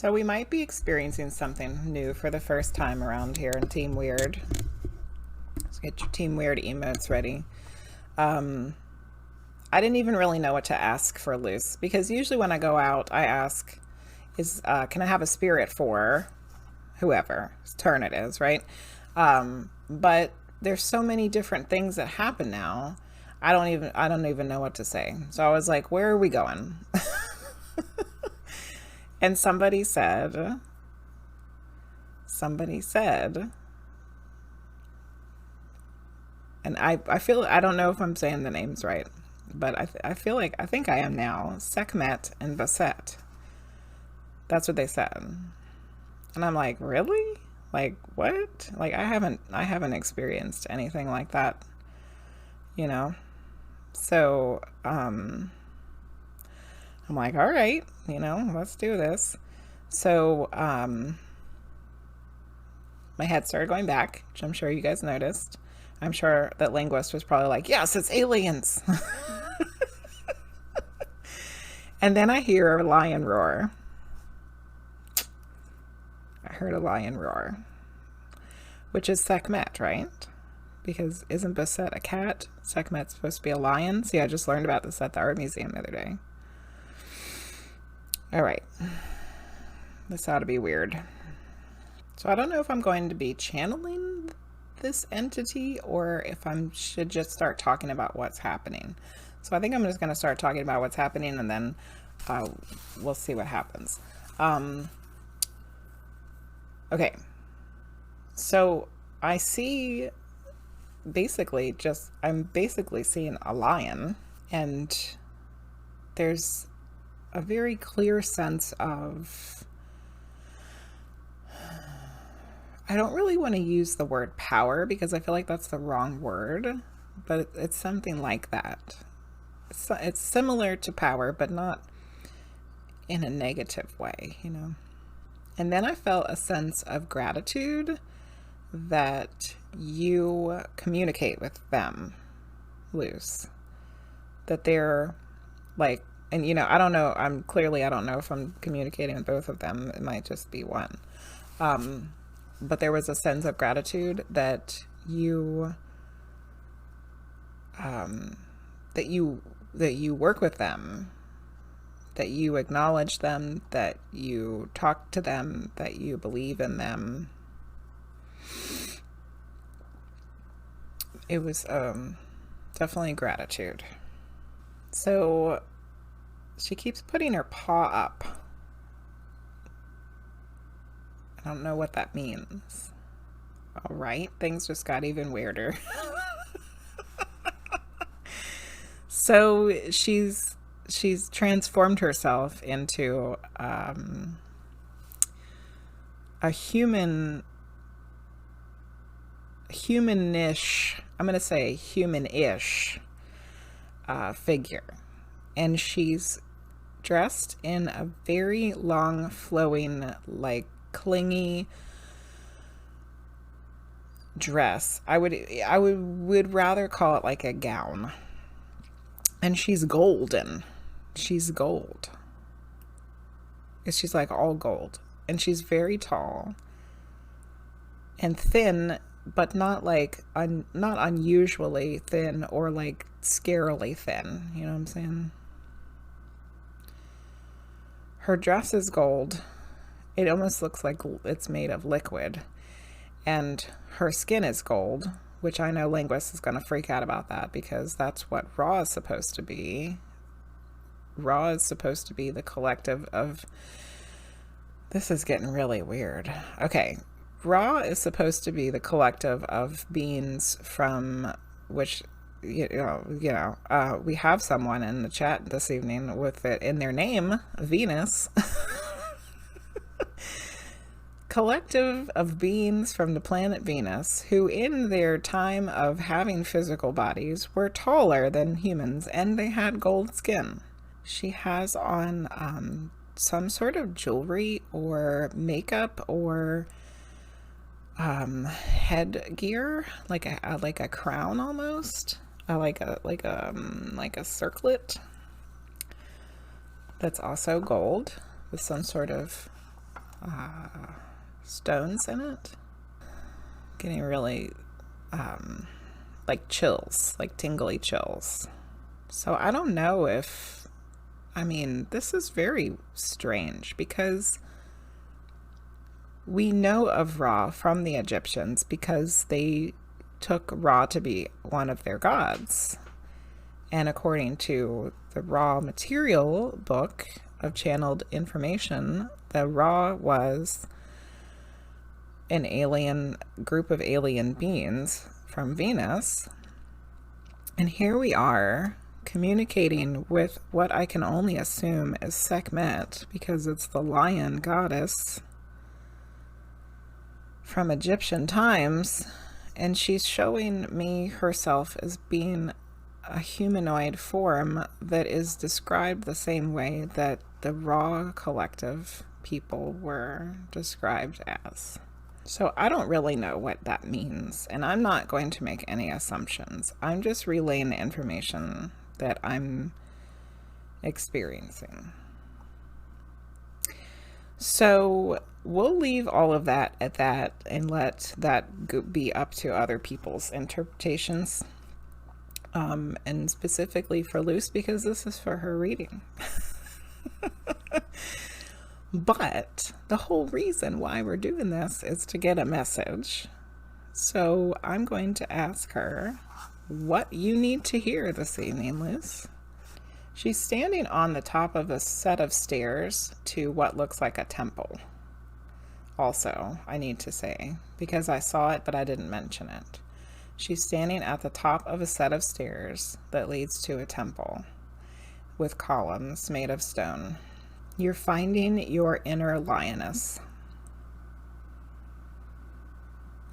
So we might be experiencing something new for the first time around here in Team Weird. Let's get your Team Weird emotes ready. I didn't even really know what to ask for loose, because usually when I go out, I ask, can I have a spirit for whoever turn it is, right? But there's so many different things that happen now. I don't even know what to say. So I was like, where are we going? And somebody said, and I feel, I don't know if I'm saying the names right, but I feel like, I think I am now, Sekmet and Bastet. That's what they said. And I'm like, really? Like, what? Like, I haven't experienced anything like that, you know? So, I'm like, all right, let's do this. So, my head started going back, which I'm sure you guys noticed. I'm sure that linguist was probably like, yes, it's aliens. And then I hear a lion roar. I heard a lion roar, which is Sekmet, right? Because isn't Basset a cat? Sekmet's supposed to be a lion. See, I just learned about this at the art museum the other day. All right. This ought to be weird. So I don't know if I'm going to be channeling this entity or if I should just start talking about what's happening. So I think I'm just going to start talking about what's happening, and then we'll see what happens. Okay. So I see I'm basically seeing a lion, and there's a very clear sense of, I don't really want to use the word power because I feel like that's the wrong word, but it's something like that. It's similar to power, but not in a negative way, And then I felt a sense of gratitude that you communicate with them loose. That they're like, and I don't know, I don't know if I'm communicating with both of them. It might just be one. But there was a sense of gratitude that you that you work with them, that you acknowledge them, that you talk to them, that you believe in them. It was definitely gratitude. So she keeps putting her paw up. I don't know what that means. All right, things just got even weirder. So she's transformed herself into a humanish, I'm going to say human-ish figure. And she's dressed in a very long, flowing, like clingy dress. I would rather call it like a gown. And she's golden. She's gold. She's like all gold. And she's very tall and thin, but not like not unusually thin or like scarily thin. You know what I'm saying? Her dress is gold. It almost looks like it's made of liquid. And her skin is gold, which I know linguist is going to freak out about that because that's what Ra is supposed to be. Ra is supposed to be the collective of... This is getting really weird. Okay. Ra is supposed to be the collective of beings from which, we have someone in the chat this evening with it in their name, Venus. Collective of beings from the planet Venus who in their time of having physical bodies were taller than humans and they had gold skin. She has on some sort of jewelry or makeup or headgear, like a crown almost, like a circlet that's also gold with some sort of stones in it. Getting really like chills, like tingly chills. So I don't know if, I mean, this is very strange because we know of Ra from the Egyptians because they took Ra to be one of their gods. And according to the Ra material book of channeled information, the Ra was an alien group of alien beings from Venus. And here we are communicating with what I can only assume is Sekmet, because it's the lion goddess from Egyptian times, and she's showing me herself as being a humanoid form that is described the same way that the Ra collective people were described as. So I don't really know what that means, and I'm not going to make any assumptions. I'm just relaying the information that I'm experiencing. So we'll leave all of that at that and let that be up to other people's interpretations. And specifically for Luce, because this is for her reading. But the whole reason why we're doing this is to get a message. So I'm going to ask her what you need to hear this evening, Luce. She's standing on the top of a set of stairs to what looks like a temple. Also, I need to say, because I saw it, but I didn't mention it. She's standing at the top of a set of stairs that leads to a temple with columns made of stone. You're finding your inner lioness.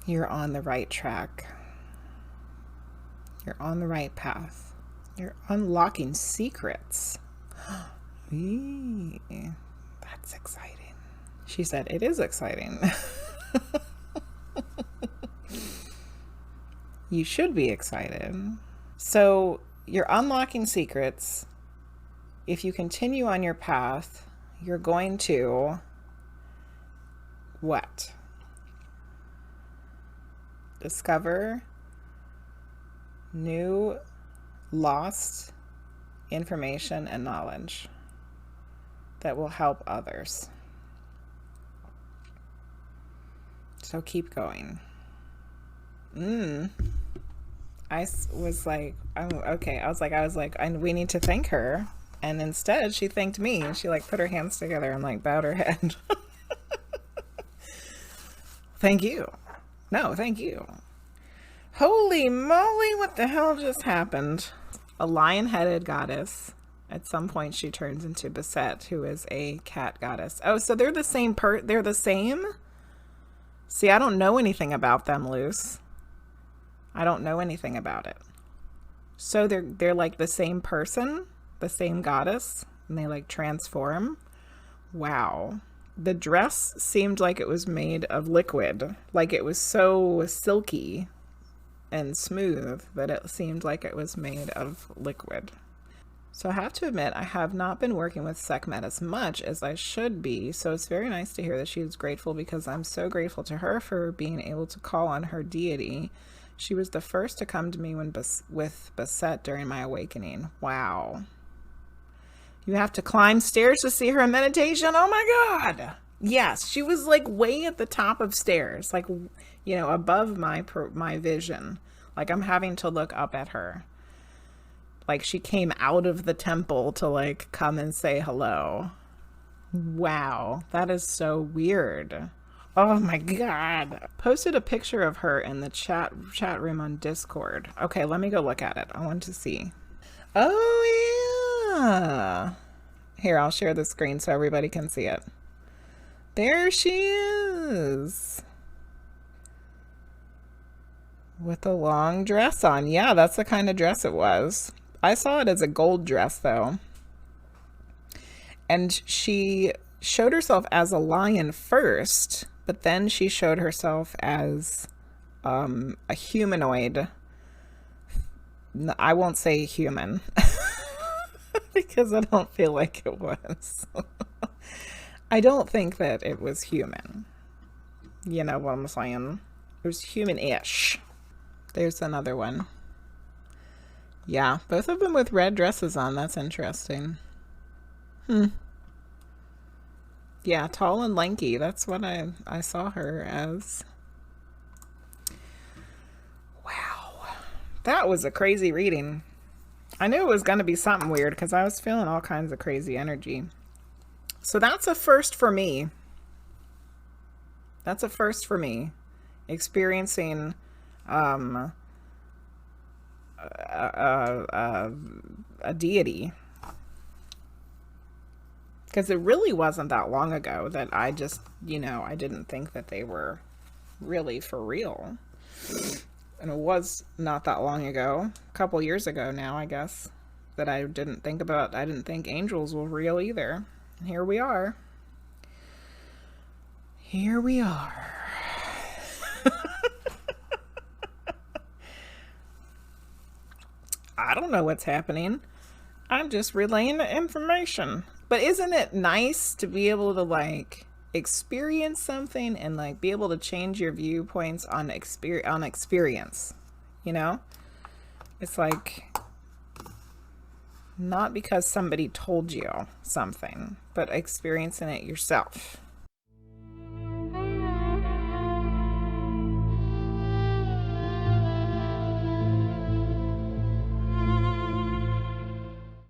You're on the right track. You're on the right path. You're unlocking secrets. Eee, that's exciting. She said, it is exciting. You should be excited. So you're unlocking secrets. If you continue on your path, you're going to what? Discover new lost information and knowledge that will help others. So keep going. I was like, oh, okay. I was like, we need to thank her. And instead she thanked me. She like put her hands together and like bowed her head. Thank you. No, thank you. Holy moly, what the hell just happened? A lion-headed goddess. At some point she turns into Bastet, who is a cat goddess. Oh, so they're the same they're the same? See, I don't know anything about them, Luce. I don't know anything about it. So they're like the same person, the same goddess, and they like transform. Wow. The dress seemed like it was made of liquid. Like it was so silky and smooth that it seemed like it was made of liquid. So I have to admit, I have not been working with Sekmet as much as I should be. So it's very nice to hear that she is grateful, because I'm so grateful to her for being able to call on her deity. She was the first to come to me with Bastet during my awakening. Wow. You have to climb stairs to see her in meditation? Oh my God. Yes, she was like way at the top of stairs, like, you know, above my vision. Like I'm having to look up at her. Like she came out of the temple to like come and say hello. Wow, that is so weird. Oh my God. Posted a picture of her in the chat room on Discord. Okay, let me go look at it. I want to see. Oh yeah. Here, I'll share the screen so everybody can see it. There she is. With a long dress on. Yeah, that's the kind of dress it was. I saw it as a gold dress though. And she showed herself as a lion first, but then she showed herself as a humanoid. I won't say human because I don't feel like it was. I don't think that it was human. You know what I'm saying? It was human-ish. There's another one. Yeah, both of them with red dresses on. That's interesting. Hmm. Yeah, tall and lanky. That's what I saw her as. Wow. That was a crazy reading. I knew it was going to be something weird because I was feeling all kinds of crazy energy. So that's a first for me. That's a first for me. Experiencing um, a deity. Because it really wasn't that long ago that I just, I didn't think that they were really for real. And it was not that long ago, a couple years ago now, I guess, that I didn't think angels were real either. And here we are. Here we are. I don't know what's happening. I'm just relaying the information. But isn't it nice to be able to like experience something and like be able to change your viewpoints on experience, you know? It's like not because somebody told you something, but experiencing it yourself.